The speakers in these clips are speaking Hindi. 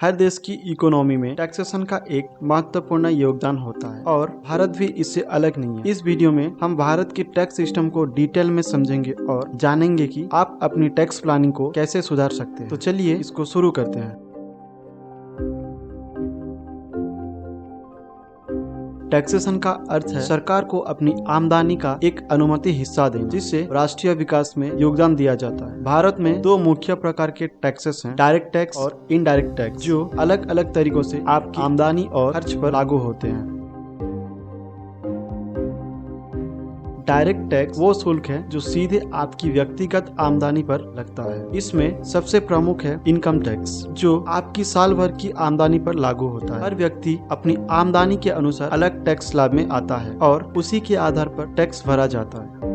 हर देश की इकोनॉमी में टैक्सेशन का एक महत्वपूर्ण योगदान होता है और भारत भी इससे अलग नहीं है। इस वीडियो में हम भारत के टैक्स सिस्टम को डिटेल में समझेंगे और जानेंगे कि आप अपनी टैक्स प्लानिंग को कैसे सुधार सकते हैं। तो चलिए इसको शुरू करते हैं। टैक्सेशन का अर्थ है सरकार को अपनी आमदनी का एक अनुमति हिस्सा देना, जिससे राष्ट्रीय विकास में योगदान दिया जाता है। भारत में दो मुख्य प्रकार के टैक्सेस हैं, डायरेक्ट टैक्स और इनडायरेक्ट टैक्स, जो अलग अलग तरीकों से आपकी आमदनी और खर्च पर लागू होते हैं। डायरेक्ट टैक्स वो शुल्क है जो सीधे आपकी व्यक्तिगत आमदनी पर लगता है। इसमें सबसे प्रमुख है इनकम टैक्स, जो आपकी साल भर की आमदनी पर लागू होता है। हर व्यक्ति अपनी आमदनी के अनुसार अलग टैक्स स्लैब में आता है और उसी के आधार पर टैक्स भरा जाता है।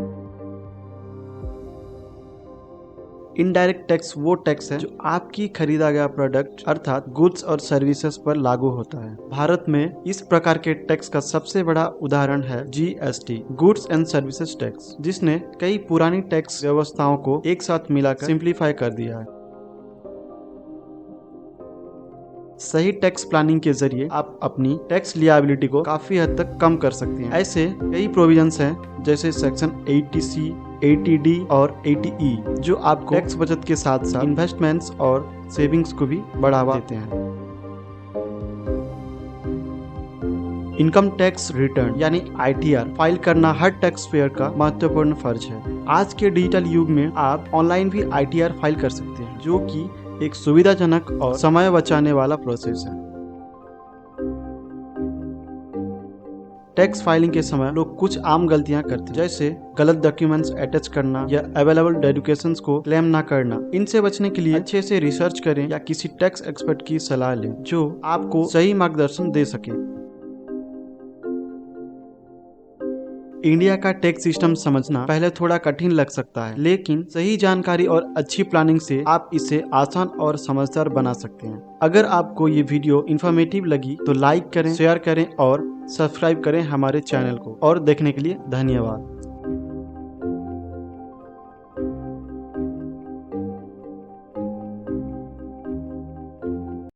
इनडायरेक्ट टैक्स वो टैक्स है जो आपकी खरीदा गया प्रोडक्ट अर्थात गुड्स और सर्विसेज पर लागू होता है। भारत में इस प्रकार के टैक्स का सबसे बड़ा उदाहरण है GST, goods and services tax, जिसने कई पुरानी टैक्स व्यवस्थाओं को एक साथ मिलाकर सिंप्लीफाई कर दिया है। सही टैक्स प्लानिंग के जरिए आप अपनी टैक्स लियाबिलिटी को काफी हद तक कम कर सकते हैं। ऐसे कई प्रोविजंस हैं जैसे सेक्शन 80C, 80D और 80E, जो आपको टैक्स बचत के साथ साथ इन्वेस्टमेंट्स और सेविंग्स को भी बढ़ावा देते हैं। इनकम टैक्स रिटर्न यानी ITR फाइल करना हर टैक्स पेयर का महत्वपूर्ण फर्ज है। आज के डिजिटल युग में आप ऑनलाइन भी ITR फाइल कर सकते हैं, जो कि एक सुविधाजनक और समय बचाने वाला प्रोसेस है। टैक्स फाइलिंग के समय लोग कुछ आम गलतियां करते हैं, जैसे गलत डॉक्यूमेंट्स अटैच करना या अवेलेबल डेडिकेशंस को क्लेम ना करना। इनसे बचने के लिए अच्छे से रिसर्च करें या किसी टैक्स एक्सपर्ट की सलाह लें, जो आपको सही मार्गदर्शन दे सके। इंडिया का टैक्स सिस्टम समझना पहले थोड़ा कठिन लग सकता है, लेकिन सही जानकारी और अच्छी प्लानिंग से आप इसे आसान और समझदार बना सकते हैं। अगर आपको ये वीडियो इन्फॉर्मेटिव लगी तो लाइक करें, शेयर करें और सब्सक्राइब करें हमारे चैनल को। और देखने के लिए धन्यवाद।